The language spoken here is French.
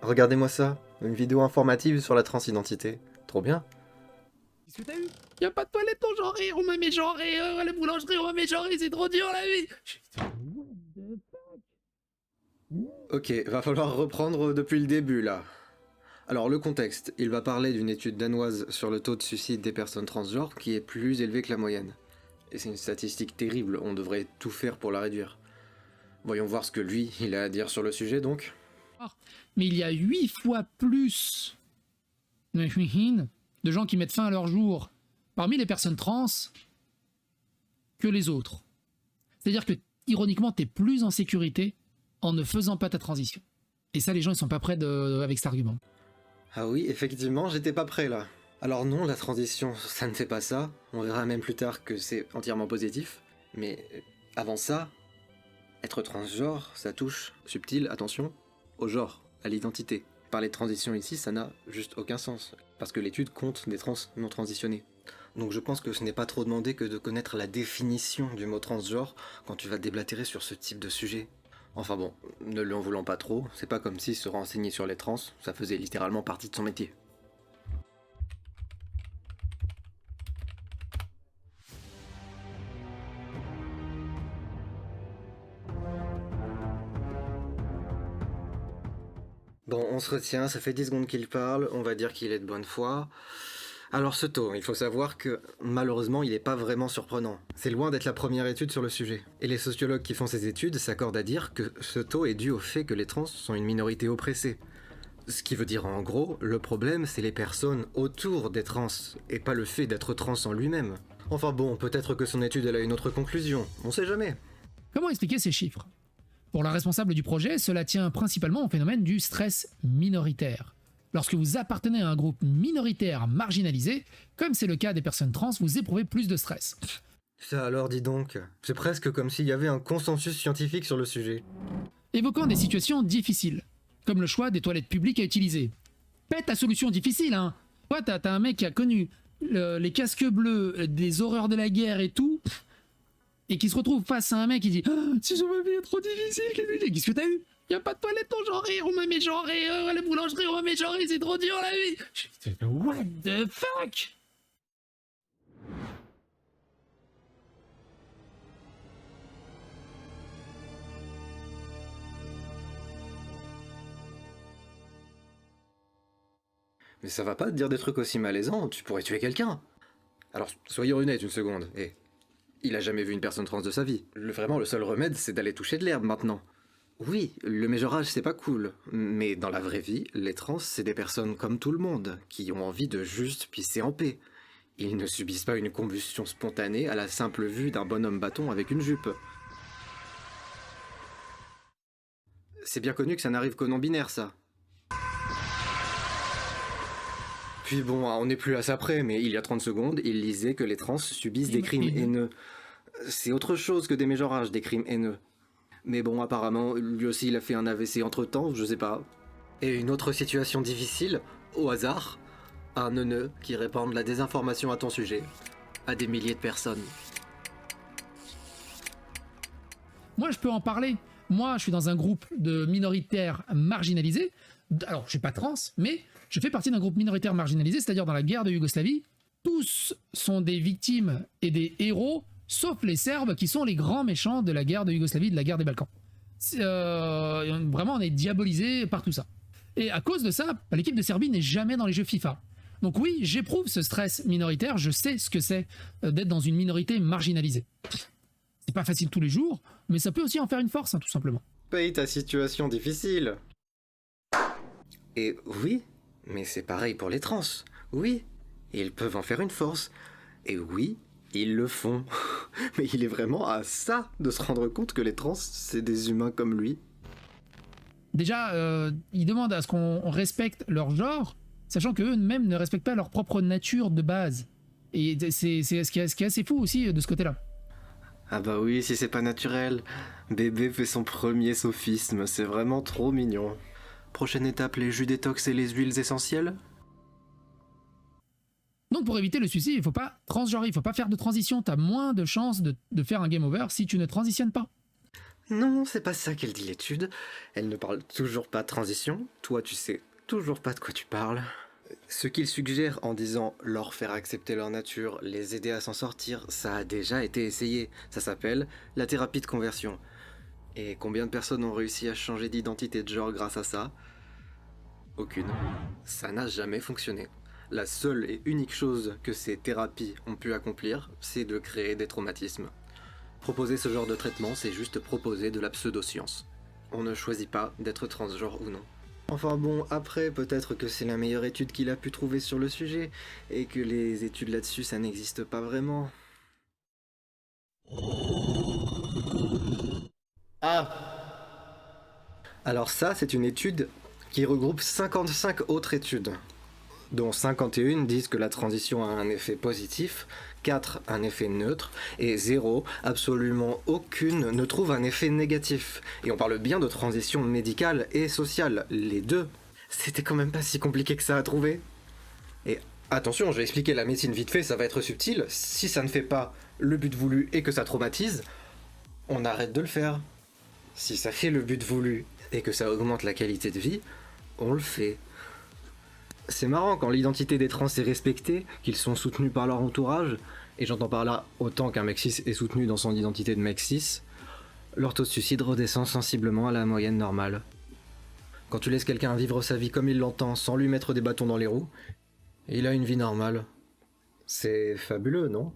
regardez-moi ça, une vidéo informative sur la transidentité. Trop bien. Qu'est-ce que t'as eu? Y'a pas de toilette ton genré, on m'a mégenré, à la boulangerie on m'a mégenré, c'est trop dur la vie. Ok, va falloir reprendre depuis le début là. Alors le contexte, il va parler d'une étude danoise sur le taux de suicide des personnes transgenres qui est plus élevé que la moyenne. Et c'est une statistique terrible, on devrait tout faire pour la réduire. Voyons voir ce que lui, il a à dire sur le sujet donc. Mais il y a 8 fois plus de gens qui mettent fin à leur jour parmi les personnes trans que les autres. C'est-à-dire que, ironiquement, t'es plus en sécurité en ne faisant pas ta transition. Et ça, les gens, ils sont pas prêts avec cet argument. Ah oui, effectivement, j'étais pas prêt là. Alors non, la transition, ça ne fait pas ça. On verra même plus tard que c'est entièrement positif. Mais avant ça, être transgenre, ça touche, subtil, attention, au genre, à l'identité. Parler de transition ici, ça n'a juste aucun sens. Parce que l'étude compte des trans non transitionnés. Donc je pense que ce n'est pas trop demandé que de connaître la définition du mot transgenre quand tu vas déblatérer sur ce type de sujet. Enfin bon, ne lui en voulant pas trop, c'est pas comme si se renseigner sur les trans, ça faisait littéralement partie de son métier. Bon, on se retient, ça fait 10 secondes qu'il parle, on va dire qu'il est de bonne foi. Alors ce taux, il faut savoir que malheureusement il n'est pas vraiment surprenant. C'est loin d'être la première étude sur le sujet. Et les sociologues qui font ces études s'accordent à dire que ce taux est dû au fait que les trans sont une minorité oppressée. Ce qui veut dire en gros, le problème c'est les personnes autour des trans, et pas le fait d'être trans en lui-même. Enfin bon, peut-être que son étude elle a une autre conclusion, on sait jamais. Comment expliquer ces chiffres? Pour la responsable du projet, cela tient principalement au phénomène du stress minoritaire. Lorsque vous appartenez à un groupe minoritaire marginalisé, comme c'est le cas des personnes trans, vous éprouvez plus de stress. Ça alors dis donc, c'est presque comme s'il y avait un consensus scientifique sur le sujet. Évoquant des situations difficiles, comme le choix des toilettes publiques à utiliser. Pète ta solution difficile, hein. Ouais, t'as un mec qui a connu les casques bleus, des horreurs de la guerre et tout, et qui se retrouve face à un mec qui dit ah, si ma vie est trop difficile, qu'est-ce que t'as eu? Y'a pas de toilette ton genré, on m'a mégenré, à la boulangerie on m'a mégenré, c'est trop dur la vie. What the fuck? Mais ça va pas te dire des trucs aussi malaisants, tu pourrais tuer quelqu'un. Alors soyons honnêtes une seconde, il a jamais vu une personne trans de sa vie. Vraiment le seul remède c'est d'aller toucher de l'herbe maintenant. Oui, le mégenrage c'est pas cool, mais dans la vraie vie, les trans c'est des personnes comme tout le monde, qui ont envie de juste pisser en paix. Ils ne subissent pas une combustion spontanée à la simple vue d'un bonhomme bâton avec une jupe. C'est bien connu que ça n'arrive qu'aux non-binaires ça. Puis bon, on n'est plus à ça près, mais il y a 30 secondes, il lisait que les trans subissent des crimes haineux. C'est autre chose que des mégenrages, des crimes haineux. Mais bon, apparemment, lui aussi il a fait un AVC entre-temps, je sais pas. Et une autre situation difficile, au hasard, un neuneu qui répand la désinformation à ton sujet, à des milliers de personnes. Moi, je peux en parler. Moi, je suis dans un groupe de minoritaires marginalisés. Alors, je suis pas trans, mais je fais partie d'un groupe minoritaire marginalisé, c'est-à-dire dans la guerre de Yougoslavie. Tous sont des victimes et des héros, sauf les Serbes qui sont les grands méchants de la guerre de Yougoslavie, de la guerre des Balkans. Vraiment, on est diabolisé par tout ça. Et à cause de ça, l'équipe de Serbie n'est jamais dans les jeux FIFA. Donc oui, j'éprouve ce stress minoritaire, je sais ce que c'est d'être dans une minorité marginalisée. C'est pas facile tous les jours, mais ça peut aussi en faire une force, hein, tout simplement. Paye ta situation difficile. Et oui, mais c'est pareil pour les trans. Oui, ils peuvent en faire une force. Et oui, ils le font. Mais il est vraiment à ça de se rendre compte que les trans, c'est des humains comme lui. Déjà, ils demandent à ce qu'on respecte leur genre, sachant qu'eux-mêmes ne respectent pas leur propre nature de base. Et c'est ce qui est assez fou aussi de ce côté-là. Ah bah oui, si c'est pas naturel. Bébé fait son premier sophisme, c'est vraiment trop mignon. Prochaine étape, les jus détox et les huiles essentielles. Donc pour éviter le suicide, il faut pas transgenrer, il faut pas faire de transition. T'as moins de chances de faire un game over si tu ne transitionnes pas. Non, c'est pas ça qu'elle dit l'étude. Elle ne parle toujours pas de transition. Toi, tu sais toujours pas de quoi tu parles. Ce qu'il suggère en disant leur faire accepter leur nature, les aider à s'en sortir, ça a déjà été essayé. Ça s'appelle la thérapie de conversion. Et combien de personnes ont réussi à changer d'identité de genre grâce à ça? Aucune. Ça n'a jamais fonctionné. La seule et unique chose que ces thérapies ont pu accomplir, c'est de créer des traumatismes. Proposer ce genre de traitement, c'est juste proposer de la pseudo-science. On ne choisit pas d'être transgenre ou non. Enfin bon, après, peut-être que c'est la meilleure étude qu'il a pu trouver sur le sujet, et que les études là-dessus, ça n'existe pas vraiment. Ah, Alors ça, c'est une étude qui regroupe 55 autres études, dont 51 disent que la transition a un effet positif, 4 un effet neutre, et 0, absolument aucune, ne trouve un effet négatif. Et on parle bien de transition médicale et sociale, les deux. C'était quand même pas si compliqué que ça à trouver. Et attention, je vais expliquer la médecine vite fait, ça va être subtil. Si ça ne fait pas le but voulu et que ça traumatise, on arrête de le faire. Si ça fait le but voulu et que ça augmente la qualité de vie, on le fait. C'est marrant quand l'identité des trans est respectée, qu'ils sont soutenus par leur entourage, et j'entends par là autant qu'un mec cis est soutenu dans son identité de mec cis, leur taux de suicide redescend sensiblement à la moyenne normale. Quand tu laisses quelqu'un vivre sa vie comme il l'entend sans lui mettre des bâtons dans les roues, il a une vie normale. C'est fabuleux, non ?